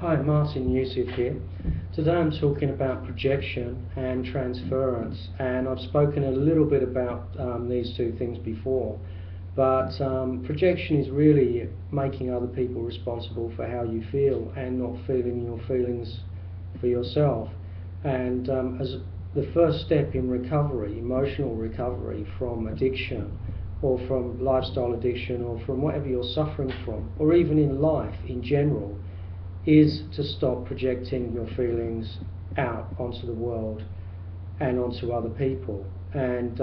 Hi, Martin Yusuf here. Today I'm talking about projection and transferrance, and I've spoken a little bit about these two things before, but projection is really making other people responsible for how you feel and not feeling your feelings for yourself. And as the first step in recovery, emotional recovery from addiction or from lifestyle addiction or from whatever you're suffering from, or even in life in general, is to stop projecting your feelings out onto the world and onto other people. And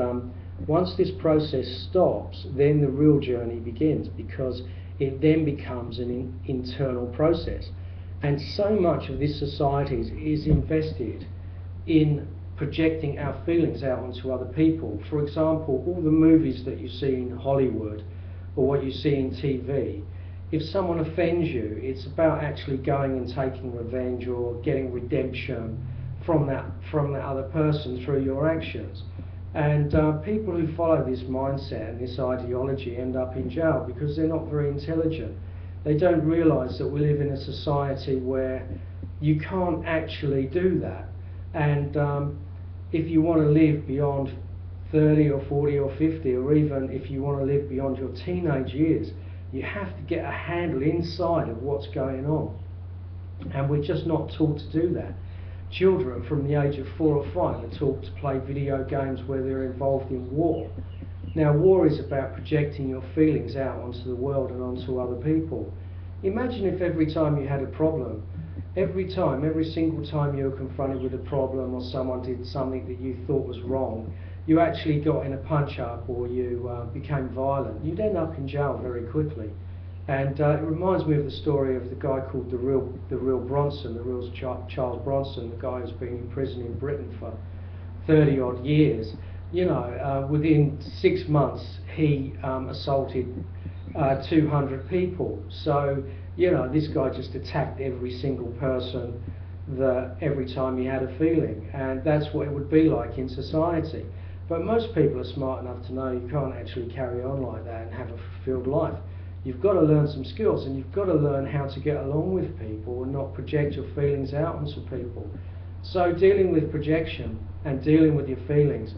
once this process stops, then the real journey begins, because it then becomes an internal process. And so much of this society is invested in projecting our feelings out onto other people. For example, all the movies that you see in Hollywood or what you see in TV, if someone offends you, it's about actually going and taking revenge or getting redemption from that other person through your actions. And people who follow this mindset and this ideology end up in jail because they're not very intelligent. They don't realise that we live in a society where you can't actually do that. And if you want to live beyond 30 or 40 or 50, or even if you want to live beyond your teenage years, you have to get a handle inside of what's going on. And we're just not taught to do that. Children from the age of 4 or 5 are taught to play video games where they're involved in war. Now, war is about projecting your feelings out onto the world and onto other people. Imagine if every time you had a problem, every single time you were confronted with a problem or someone did something that you thought was wrong, you actually got in a punch-up or you became violent, you'd end up in jail very quickly. And it reminds me of the story of the guy called the real Bronson, the real Charles Bronson, the guy who's been in prison in Britain for 30-odd years. You know, within 6 months he assaulted 200 people. So, you know, this guy just attacked every single person every time he had a feeling, and that's what it would be like in society. But most people are smart enough to know you can't actually carry on like that and have a fulfilled life. You've got to learn some skills, and you've got to learn how to get along with people and not project your feelings out onto people. So dealing with projection and dealing with your feelings,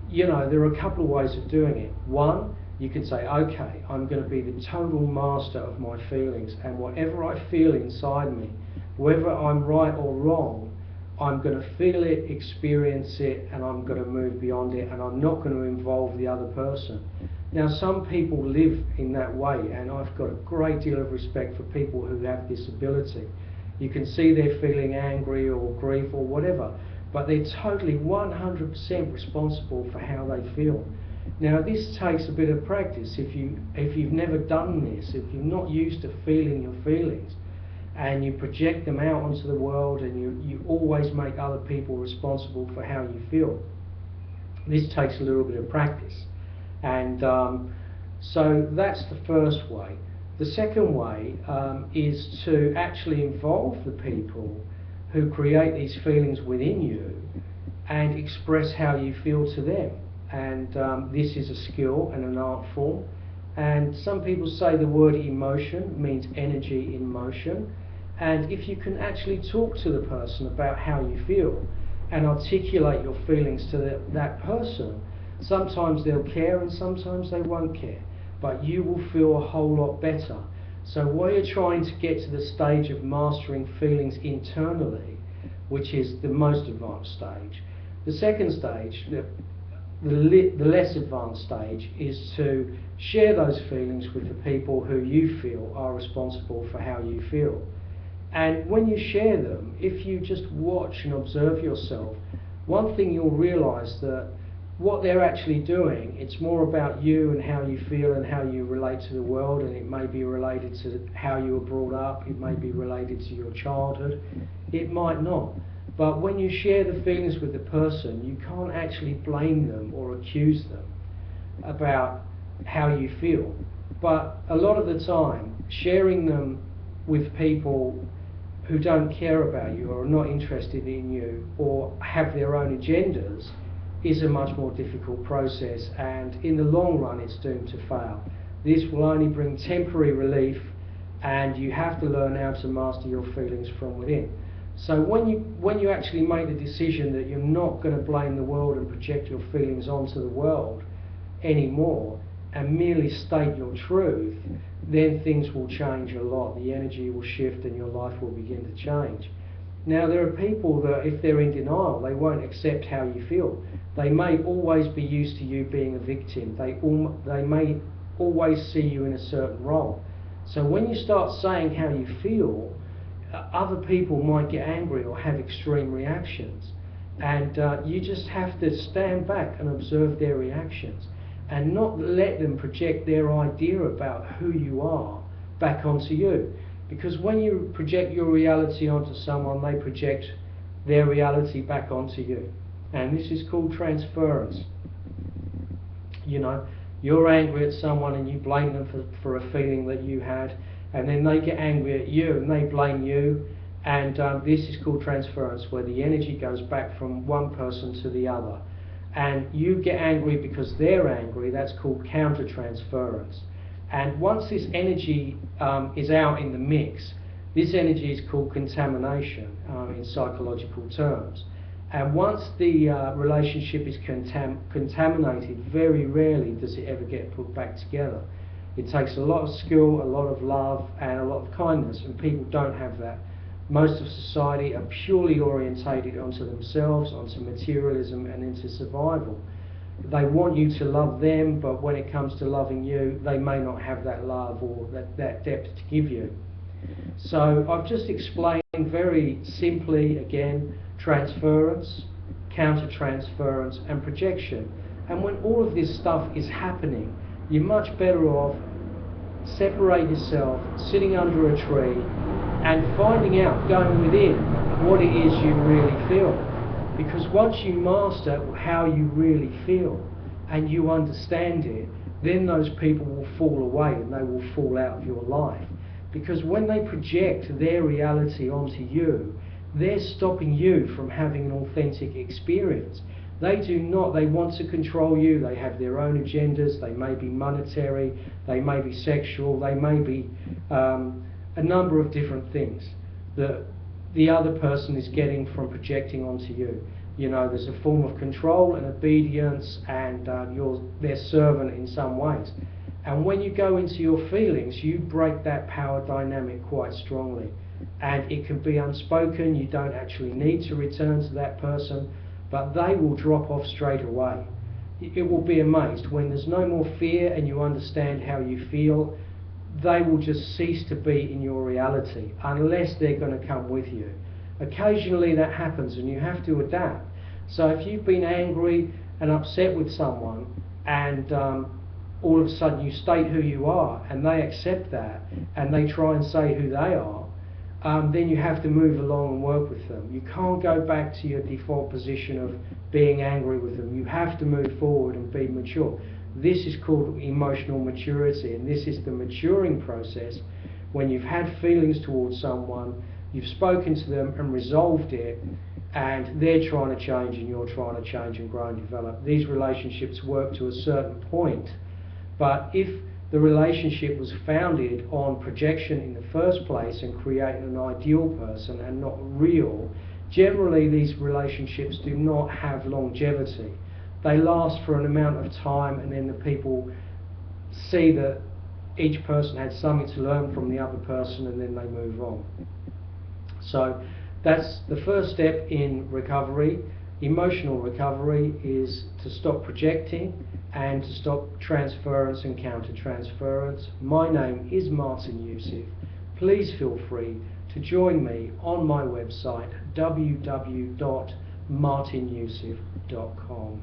you know, there are a couple of ways of doing it. One, you can say, okay, I'm going to be the total master of my feelings, and whatever I feel inside me, whether I'm right or wrong, I'm going to feel it, experience it, and I'm going to move beyond it, and I'm not going to involve the other person. Now, some people live in that way, and I've got a great deal of respect for people who have this ability. You can see they're feeling angry or grief or whatever, but they're totally 100% responsible for how they feel. Now, this takes a bit of practice. If you've never done this, if you're not used to feeling your feelings, and you project them out onto the world, and you always make other people responsible for how you feel, this takes a little bit of practice. And so that's the first way. The second way is to actually involve the people who create these feelings within you and express how you feel to them. And this is a skill and an art form. And some people say the word emotion means energy in motion. And if you can actually talk to the person about how you feel and articulate your feelings to that person, sometimes they'll care and sometimes they won't care, but you will feel a whole lot better. So while you're trying to get to the stage of mastering feelings internally, which is the most advanced stage, the second stage, the less advanced stage, is to share those feelings with the people who you feel are responsible for how you feel. And when you share them, if you just watch and observe yourself, one thing you'll realise that what they're actually doing, it's more about you and how you feel and how you relate to the world, and it may be related to how you were brought up, it may be related to your childhood, it might not. But when you share the feelings with the person, you can't actually blame them or accuse them about how you feel. But a lot of the time, sharing them with people who don't care about you or are not interested in you or have their own agendas is a much more difficult process, and in the long run it's doomed to fail. This will only bring temporary relief and you have to learn how to master your feelings from within. So when you actually make the decision that you're not going to blame the world and project your feelings onto the world anymore, and merely state your truth, then things will change a lot. The energy will shift and your life will begin to change. Now, there are people that, if they're in denial, they won't accept how you feel. They may always be used to you being a victim. They may always see you in a certain role. So when you start saying how you feel, other people might get angry or have extreme reactions. And you just have to stand back and observe their reactions, and not let them project their idea about who you are back onto you. Because when you project your reality onto someone, they project their reality back onto you. And this is called transferrance. You know, you're angry at someone and you blame them for a feeling that you had, and then they get angry at you and they blame you. And this is called transferrance, where the energy goes back from one person to the other. And you get angry because they're angry. That's called counter-transferrance. And once this energy is out in the mix, this energy is called contamination in psychological terms. And once the relationship is contaminated, very rarely does it ever get put back together. It takes a lot of skill, a lot of love, and a lot of kindness, and people don't have that. Most of society are purely orientated onto themselves, onto materialism, and into survival. They want you to love them, but when it comes to loving you, they may not have that love or that depth to give you. So I've just explained very simply, again, transferrance, counter-transferrence, and projection. And when all of this stuff is happening, you're much better off separate yourself, sitting under a tree, and finding out, going within, what it is you really feel. Because once you master how you really feel and you understand it, then those people will fall away and they will fall out of your life. Because when they project their reality onto you, they're stopping you from having an authentic experience. They do not, they want to control you, they have their own agendas, they may be monetary, they may be sexual, they may be a number of different things that the other person is getting from projecting onto you. You know, there's a form of control and obedience, and you're their servant in some ways. And when you go into your feelings, you break that power dynamic quite strongly. And it can be unspoken, you don't actually need to return to that person, but they will drop off straight away. It will be amazed. When there's no more fear and you understand how you feel, they will just cease to be in your reality, unless they're going to come with you. Occasionally that happens and you have to adapt. So if you've been angry and upset with someone, and all of a sudden you state who you are and they accept that and they try and say who they are, then you have to move along and work with them. You can't go back to your default position of being angry with them. You have to move forward and be mature. This is called emotional maturity, and this is the maturing process when you've had feelings towards someone, you've spoken to them and resolved it, and they're trying to change and you're trying to change and grow and develop. These relationships work to a certain point, but if the relationship was founded on projection in the first place and creating an ideal person and not real, generally these relationships do not have longevity. They last for an amount of time, and then the people see that each person had something to learn from the other person, and then they move on. So that's the first step in recovery. Emotional recovery is to stop projecting and to stop transferrance and counter-transferrance. My name is Martin Youssef. Please feel free to join me on my website www.martinyoussef.com.